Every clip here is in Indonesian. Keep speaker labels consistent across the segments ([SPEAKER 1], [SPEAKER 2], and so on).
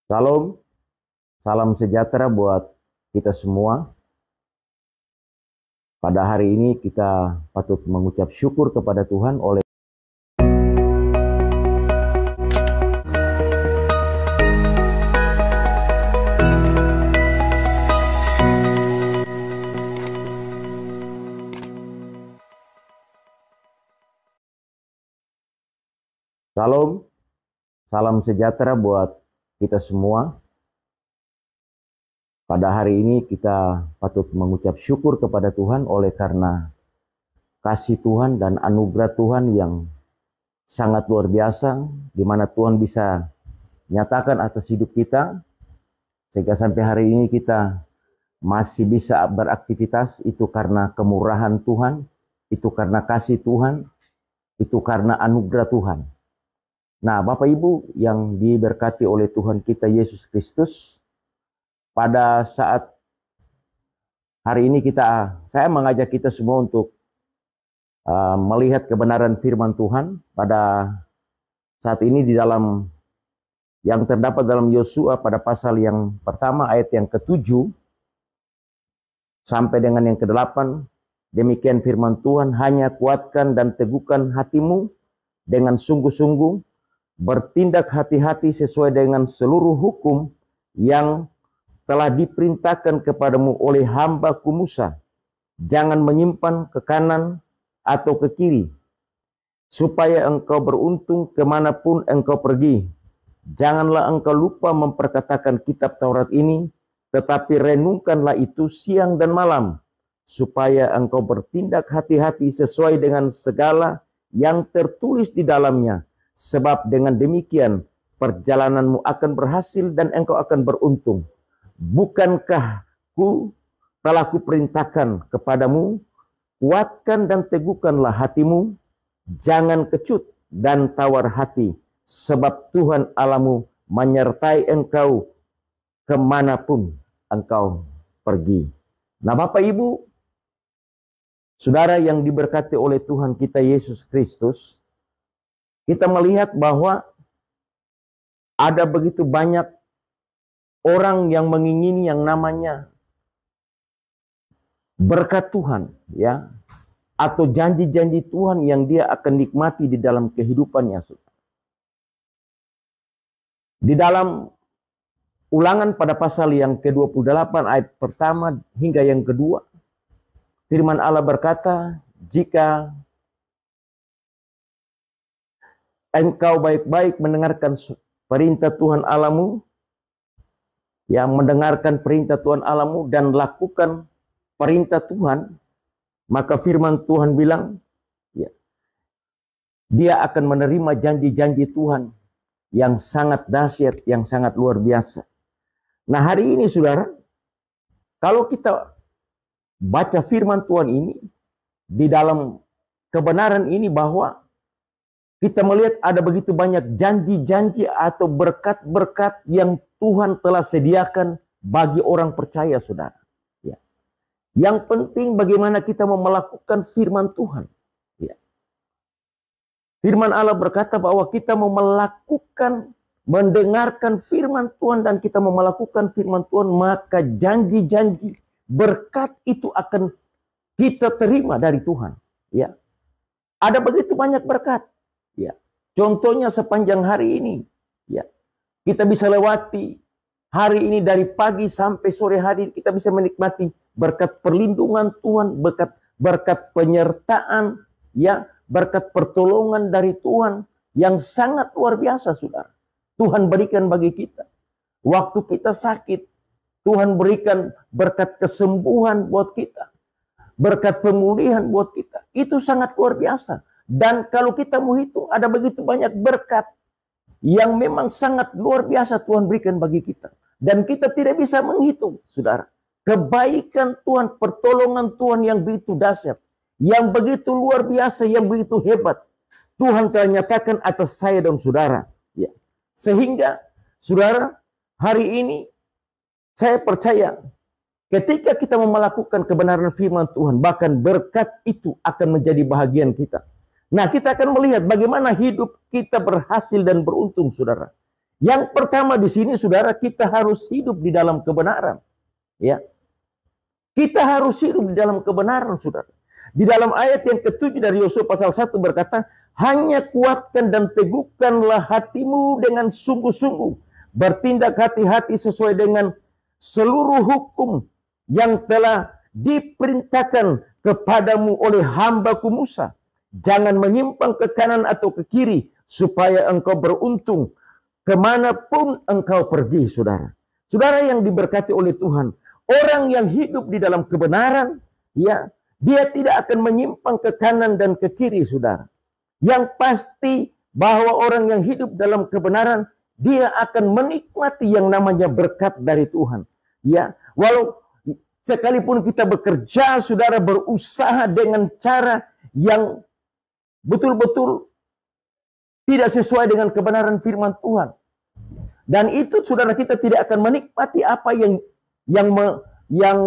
[SPEAKER 1] Salam, salam sejahtera buat kita semua. Pada hari ini kita patut mengucap syukur kepada Tuhan oleh Salam, salam sejahtera buat kita semua. Pada hari ini kita patut mengucap syukur kepada Tuhan oleh karena kasih Tuhan dan anugerah Tuhan yang sangat luar biasa, di mana Tuhan bisa nyatakan atas hidup kita, sehingga sampai hari ini kita masih bisa beraktivitas. Itu karena kemurahan Tuhan, itu karena kasih Tuhan, itu karena anugerah Tuhan. Nah, Bapak Ibu yang diberkati oleh Tuhan kita Yesus Kristus, pada saat hari ini saya mengajak kita semua untuk melihat kebenaran firman Tuhan pada saat ini di dalam yang terdapat dalam Yosua pada pasal yang pertama ayat yang ke-7 sampai dengan yang ke-8. Demikian firman Tuhan, hanya kuatkan dan teguhkan hatimu dengan sungguh-sungguh, bertindak hati-hati sesuai dengan seluruh hukum yang telah diperintahkan kepadamu oleh hamba-Ku Musa. Jangan menyimpan ke kanan atau ke kiri, supaya engkau beruntung kemanapun engkau pergi. Janganlah engkau lupa memperkatakan kitab Taurat ini, tetapi renungkanlah itu siang dan malam, supaya engkau bertindak hati-hati sesuai dengan segala yang tertulis di dalamnya. Sebab dengan demikian perjalananmu akan berhasil dan engkau akan beruntung. Bukankah telah kuperintahkan kepadamu, kuatkan dan teguhkanlah hatimu, jangan kecut dan tawar hati, sebab Tuhan Allahmu menyertai engkau kemanapun engkau pergi. Nah, Bapak Ibu, saudara yang diberkati oleh Tuhan kita Yesus Kristus, kita melihat bahwa ada begitu banyak orang yang mengingini yang namanya berkat Tuhan, ya, atau janji-janji Tuhan yang dia akan nikmati di dalam kehidupannya. Di dalam Ulangan pada pasal yang ke-28 ayat pertama hingga yang kedua, firman Allah berkata, jika engkau baik-baik mendengarkan perintah Tuhan Allahmu, yang mendengarkan perintah Tuhan Allahmu dan lakukan perintah Tuhan, maka firman Tuhan bilang, ya, dia akan menerima janji-janji Tuhan yang sangat dahsyat, yang sangat luar biasa. Nah, hari ini saudara, kalau kita baca firman Tuhan ini, di dalam kebenaran ini bahwa kita melihat ada begitu banyak janji-janji atau berkat-berkat yang Tuhan telah sediakan bagi orang percaya, saudara. Ya. Yang penting bagaimana kita mau melakukan firman Tuhan. Ya. Firman Allah berkata bahwa kita mau melakukan, mendengarkan firman Tuhan dan kita mau melakukan firman Tuhan, maka janji-janji berkat itu akan kita terima dari Tuhan. Ya. Ada begitu banyak berkat. Ya, contohnya sepanjang hari ini, ya, kita bisa lewati hari ini dari pagi sampai sore hari, kita bisa menikmati berkat perlindungan Tuhan, berkat penyertaan, ya, berkat pertolongan dari Tuhan yang sangat luar biasa, saudara. Tuhan berikan bagi kita. Waktu kita sakit, Tuhan berikan berkat kesembuhan buat kita, berkat pemulihan buat kita. Itu sangat luar biasa. Dan kalau kita mau hitung, ada begitu banyak berkat yang memang sangat luar biasa Tuhan berikan bagi kita. Dan kita tidak bisa menghitung, saudara. Kebaikan Tuhan, pertolongan Tuhan yang begitu dahsyat, yang begitu luar biasa, yang begitu hebat, Tuhan telah nyatakan atas saya dan saudara. Ya. Sehingga, saudara, hari ini saya percaya ketika kita mau melakukan kebenaran firman Tuhan, bahkan berkat itu akan menjadi bahagian kita. Nah, kita akan melihat bagaimana hidup kita berhasil dan beruntung, saudara. Yang pertama di sini, saudara, kita harus hidup di dalam kebenaran. Ya, kita harus hidup di dalam kebenaran, saudara. Di dalam ayat yang ke-7 dari Yosua pasal 1 berkata, hanya kuatkan dan teguhkanlah hatimu dengan sungguh-sungguh. Bertindak hati-hati sesuai dengan seluruh hukum yang telah diperintahkan kepadamu oleh hambaku Musa. Jangan menyimpang ke kanan atau ke kiri, supaya engkau beruntung kemanapun engkau pergi, saudara. Saudara yang diberkati oleh Tuhan, orang yang hidup di dalam kebenaran, ya, dia tidak akan menyimpang ke kanan dan ke kiri, saudara. Yang pasti bahwa orang yang hidup dalam kebenaran, dia akan menikmati yang namanya berkat dari Tuhan. Ya, walau sekalipun kita bekerja, saudara, berusaha dengan cara yang betul-betul tidak sesuai dengan kebenaran firman Tuhan. Dan itu, saudara, kita tidak akan menikmati apa yang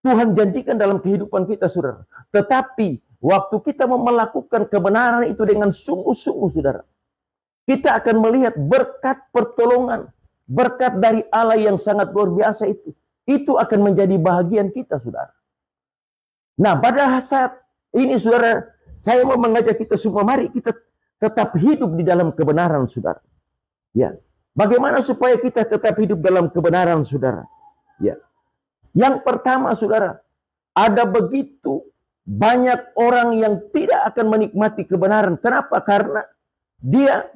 [SPEAKER 1] Tuhan janjikan dalam kehidupan kita, saudara. Tetapi waktu kita melakukan kebenaran itu dengan sungguh-sungguh, saudara, kita akan melihat berkat pertolongan, berkat dari Allah yang sangat luar biasa itu. Itu akan menjadi bahagian kita, saudara. Nah, pada saat ini, saudara, saya mau mengajak kita semua, mari kita tetap hidup di dalam kebenaran, saudara. Ya, bagaimana supaya kita tetap hidup dalam kebenaran, saudara? Ya, yang pertama, saudara, ada begitu banyak orang yang tidak akan menikmati kebenaran. Kenapa? Karena dia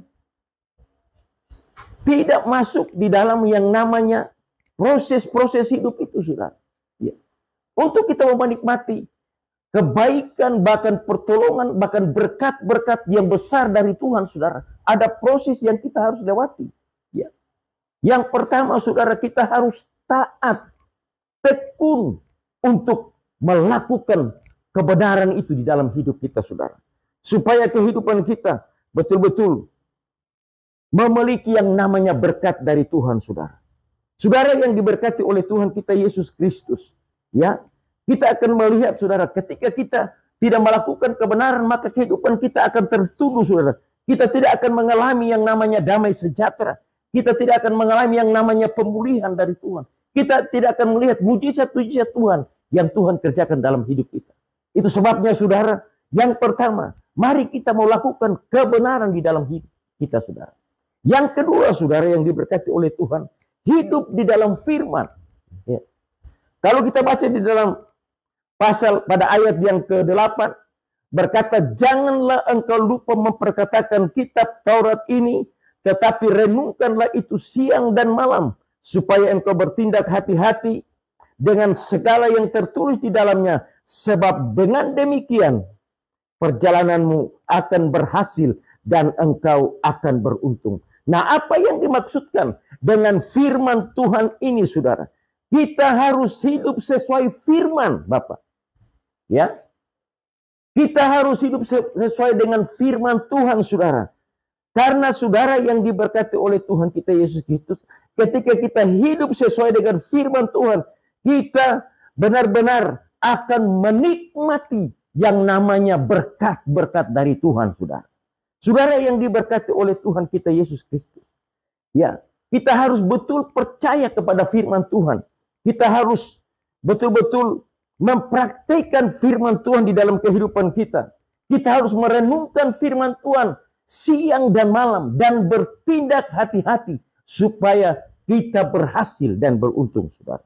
[SPEAKER 1] tidak masuk di dalam yang namanya proses-proses hidup itu, saudara. Ya. Untuk kita menikmati kebaikan, bahkan pertolongan, bahkan berkat-berkat yang besar dari Tuhan, saudara, ada proses yang kita harus lewati. Ya. Yang pertama, saudara, kita harus taat, tekun untuk melakukan kebenaran itu di dalam hidup kita, saudara. Supaya kehidupan kita betul-betul memiliki yang namanya berkat dari Tuhan, saudara. Saudara yang diberkati oleh Tuhan kita Yesus Kristus, ya, kita akan melihat, saudara, ketika kita tidak melakukan kebenaran, maka kehidupan kita akan tertuduh, saudara. Kita tidak akan mengalami yang namanya damai sejahtera. Kita tidak akan mengalami yang namanya pemulihan dari Tuhan. Kita tidak akan melihat mujizat-mujizat Tuhan yang Tuhan kerjakan dalam hidup kita. Itu sebabnya, saudara, yang pertama, mari kita melakukan kebenaran di dalam hidup kita, saudara. Yang kedua, saudara yang diberkati oleh Tuhan, hidup di dalam firman. Ya. Kalau kita baca di dalam pasal pada ayat yang ke-8, berkata, janganlah engkau lupa memperkatakan kitab Taurat ini, tetapi renungkanlah itu siang dan malam, supaya engkau bertindak hati-hati dengan segala yang tertulis di dalamnya, sebab dengan demikian perjalananmu akan berhasil dan engkau akan beruntung. Nah, apa yang dimaksudkan dengan firman Tuhan ini, saudara? Kita harus hidup sesuai firman, Bapak. Ya, kita harus hidup sesuai dengan firman Tuhan, saudara. Karena saudara yang diberkati oleh Tuhan kita Yesus Kristus, ketika kita hidup sesuai dengan firman Tuhan, kita benar-benar akan menikmati yang namanya berkat-berkat dari Tuhan, saudara. Saudara yang diberkati oleh Tuhan kita Yesus Kristus, ya, kita harus betul percaya kepada firman Tuhan. Kita harus betul-betul mempraktikkan firman Tuhan di dalam kehidupan kita. Kita harus merenungkan firman Tuhan siang dan malam dan bertindak hati-hati supaya kita berhasil dan beruntung, saudara.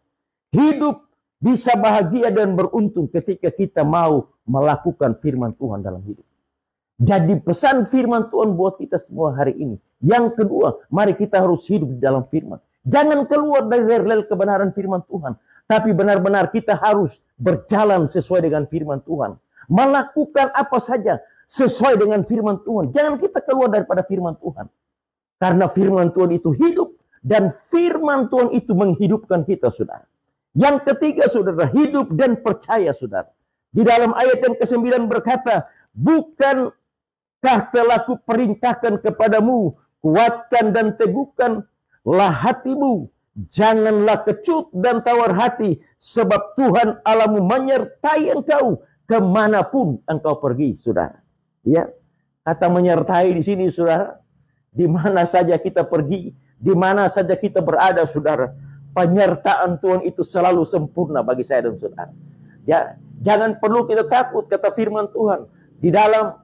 [SPEAKER 1] Hidup bisa bahagia dan beruntung ketika kita mau melakukan firman Tuhan dalam hidup. Jadi pesan firman Tuhan buat kita semua hari ini. Yang kedua, mari kita harus hidup di dalam firman. Jangan keluar dari rel kebenaran firman Tuhan. Tapi benar-benar kita harus berjalan sesuai dengan firman Tuhan. Melakukan apa saja sesuai dengan firman Tuhan. Jangan kita keluar daripada firman Tuhan. Karena firman Tuhan itu hidup. Dan firman Tuhan itu menghidupkan kita, saudara. Yang ketiga, saudara, hidup dan percaya, saudara. Di dalam ayat yang ke-9 berkata, bukankah telah kuperintahkan kepadamu, kuatkan dan teguhkanlah hatimu. Janganlah kecut dan tawar hati, sebab Tuhan Allahmu menyertai engkau kemanapun engkau pergi, saudara. Ya, kata menyertai di sini, saudara, di mana saja kita pergi, di mana saja kita berada, saudara, penyertaan Tuhan itu selalu sempurna bagi saya dan saudara. Ya, jangan perlu kita takut, kata firman Tuhan di dalam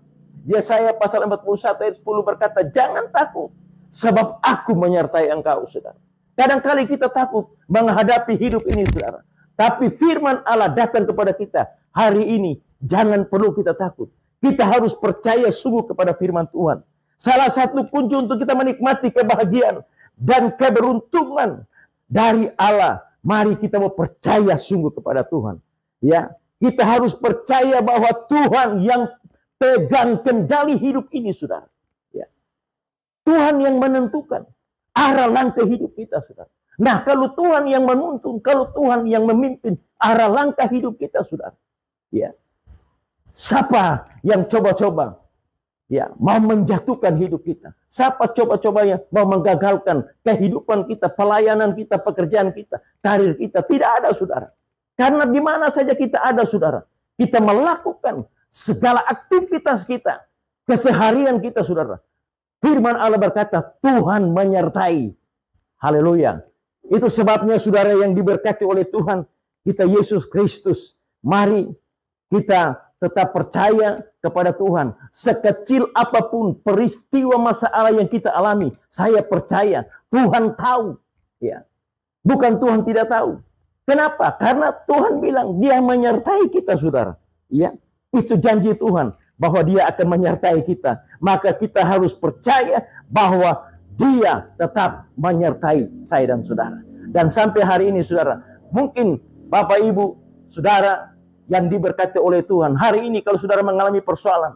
[SPEAKER 1] Yesaya pasal 41 ayat 10 berkata, jangan takut, sebab aku menyertai engkau, saudara. Kadang-kali kita takut menghadapi hidup ini, saudara. Tapi firman Allah datang kepada kita hari ini. Jangan perlu kita takut. Kita harus percaya sungguh kepada firman Tuhan. Salah satu kunci untuk kita menikmati kebahagiaan dan keberuntungan dari Allah. Mari kita mau percaya sungguh kepada Tuhan. Ya, kita harus percaya bahwa Tuhan yang pegang kendali hidup ini, saudara. Ya. Tuhan yang menentukan arah langkah hidup kita, saudara. Nah, kalau Tuhan yang menuntun, kalau Tuhan yang memimpin arah langkah hidup kita, saudara. Ya. Siapa yang coba-coba ya mau menjatuhkan hidup kita? Siapa coba-coba yang mau menggagalkan kehidupan kita, pelayanan kita, pekerjaan kita, karir kita? Tidak ada, saudara. Karena di mana saja kita ada, saudara, kita melakukan segala aktivitas kita, keseharian kita, saudara. Firman Allah berkata, Tuhan menyertai. Haleluya. Itu sebabnya, saudara yang diberkati oleh Tuhan kita Yesus Kristus, mari kita tetap percaya kepada Tuhan. Sekecil apapun peristiwa masalah yang kita alami, saya percaya Tuhan tahu. Ya. Bukan Tuhan tidak tahu. Kenapa? Karena Tuhan bilang Dia menyertai kita, saudara. Ya, itu janji Tuhan bahwa Dia akan menyertai kita. Maka kita harus percaya bahwa Dia tetap menyertai saya dan saudara. Dan sampai hari ini, saudara, mungkin Bapak, Ibu, saudara yang diberkati oleh Tuhan, hari ini kalau saudara mengalami persoalan,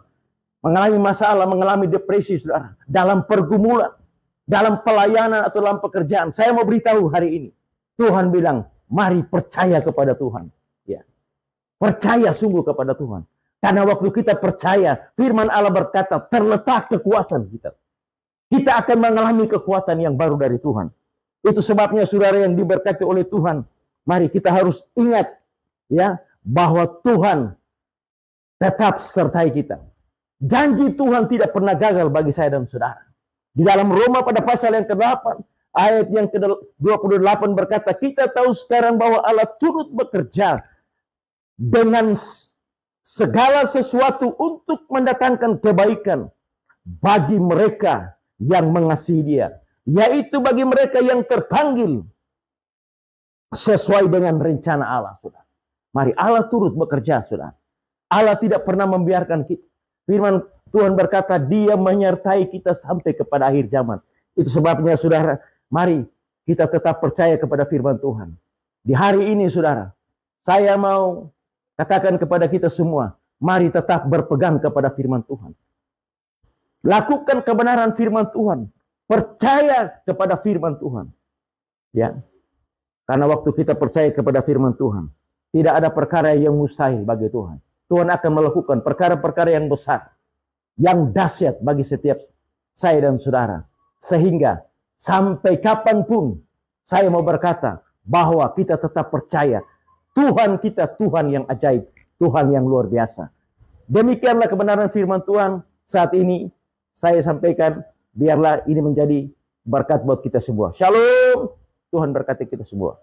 [SPEAKER 1] mengalami masalah, mengalami depresi, saudara, dalam pergumulan, dalam pelayanan atau dalam pekerjaan, saya mau beritahu hari ini, Tuhan bilang, mari percaya kepada Tuhan. Ya. Percaya sungguh kepada Tuhan. Karena waktu kita percaya, firman Allah berkata, terletak kekuatan kita. Kita akan mengalami kekuatan yang baru dari Tuhan. Itu sebabnya, saudara yang diberkati oleh Tuhan, mari kita harus ingat, ya, bahwa Tuhan tetap sertai kita. Janji Tuhan tidak pernah gagal bagi saya dan saudara. Di dalam Roma pada pasal yang ke-8, ayat yang ke-28 berkata, kita tahu sekarang bahwa Allah turut bekerja dengan segala sesuatu untuk mendatangkan kebaikan bagi mereka yang mengasihi Dia, yaitu bagi mereka yang terpanggil sesuai dengan rencana Allah, saudara. Mari, Allah turut bekerja, saudara. Allah tidak pernah membiarkan kita. Firman Tuhan berkata, Dia menyertai kita sampai kepada akhir zaman. Itu sebabnya, saudara, mari kita tetap percaya kepada firman Tuhan. Di hari ini, saudara, saya mau katakan kepada kita semua, mari tetap berpegang kepada firman Tuhan. Lakukan kebenaran firman Tuhan. Percaya kepada firman Tuhan. Ya. Karena waktu kita percaya kepada firman Tuhan, tidak ada perkara yang mustahil bagi Tuhan. Tuhan akan melakukan perkara-perkara yang besar, yang dahsyat bagi setiap saya dan saudara. Sehingga sampai kapanpun saya mau berkata bahwa kita tetap percaya Tuhan kita, Tuhan yang ajaib, Tuhan yang luar biasa. Demikianlah kebenaran firman Tuhan saat ini saya sampaikan. Biarlah ini menjadi berkat buat kita semua. Shalom. Tuhan berkati kita semua.